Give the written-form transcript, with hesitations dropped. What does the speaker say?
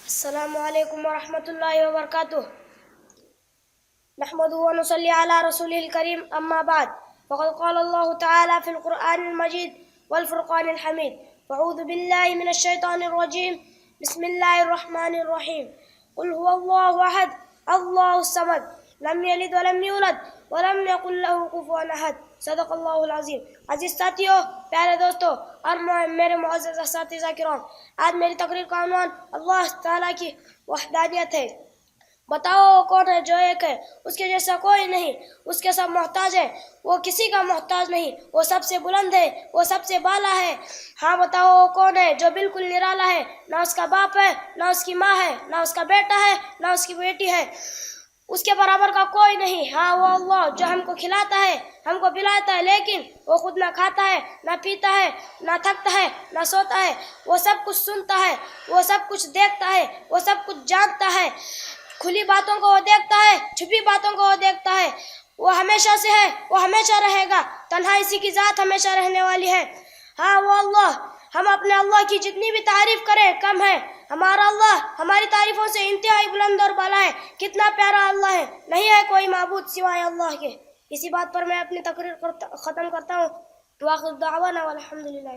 السلام علیکم ورحمۃ اللہ وبرکاتہ نحمده ونصلي على رسوله الكريم اما بعد فقد قال الله تعالى في القرآن المجيد والفرقان الحميد فاعوذ بالله من الشيطان الرجيم بسم الله الرحمن الرحيم قل هو الله احد الله الصمد لم يلد ولم يولد ولم يكن له كفوا احد صدق اللہ العظیم۔ عزیز ساتھیوں، پیارے دوستوں اور میرے معزز اساتذہ کرام، آج میری تقریر کا عنوان اللہ تعالیٰ کی وحدانیت ہے۔ بتاؤ کون ہے جو ایک ہے، اس کے جیسا کوئی نہیں، اس کے سب محتاج ہے، وہ کسی کا محتاج نہیں، وہ سب سے بلند ہے، وہ سب سے بالا ہے۔ ہاں بتاؤ کون ہے جو بالکل نرالا ہے، نہ اس کا باپ ہے، نہ اس کی ماں ہے، نہ اس کا بیٹا ہے، نہ اس کی بیٹی ہے، اس کے برابر کا کوئی نہیں۔ ہاں وہ اللہ جو ہم کو کھلاتا ہے، ہم کو پلاتا ہے، لیکن وہ خود نہ کھاتا ہے، نہ پیتا ہے، نہ تھکتا ہے، نہ سوتا ہے۔ وہ سب کچھ سنتا ہے، وہ سب کچھ دیکھتا ہے، وہ سب کچھ جانتا ہے۔ کھلی باتوں کو وہ دیکھتا ہے، چھپی باتوں کو وہ دیکھتا ہے۔ وہ ہمیشہ سے ہے، وہ ہمیشہ رہے گا، تنہا اسی کی ذات ہمیشہ رہنے والی ہے۔ ہاں وہ اللہ، ہم اپنے اللہ کی جتنی بھی تعریف کریں کم ہے۔ ہمارا اللہ ہماری تعریفوں سے انتہائی بلند اور بالا ہے۔ کتنا پیارا اللہ ہے، نہیں ہے کوئی معبود سوائے اللہ کے۔ اسی بات پر میں اپنی تقریر ختم کرتا ہوں۔ وآخر دعوانا والحمدللہ۔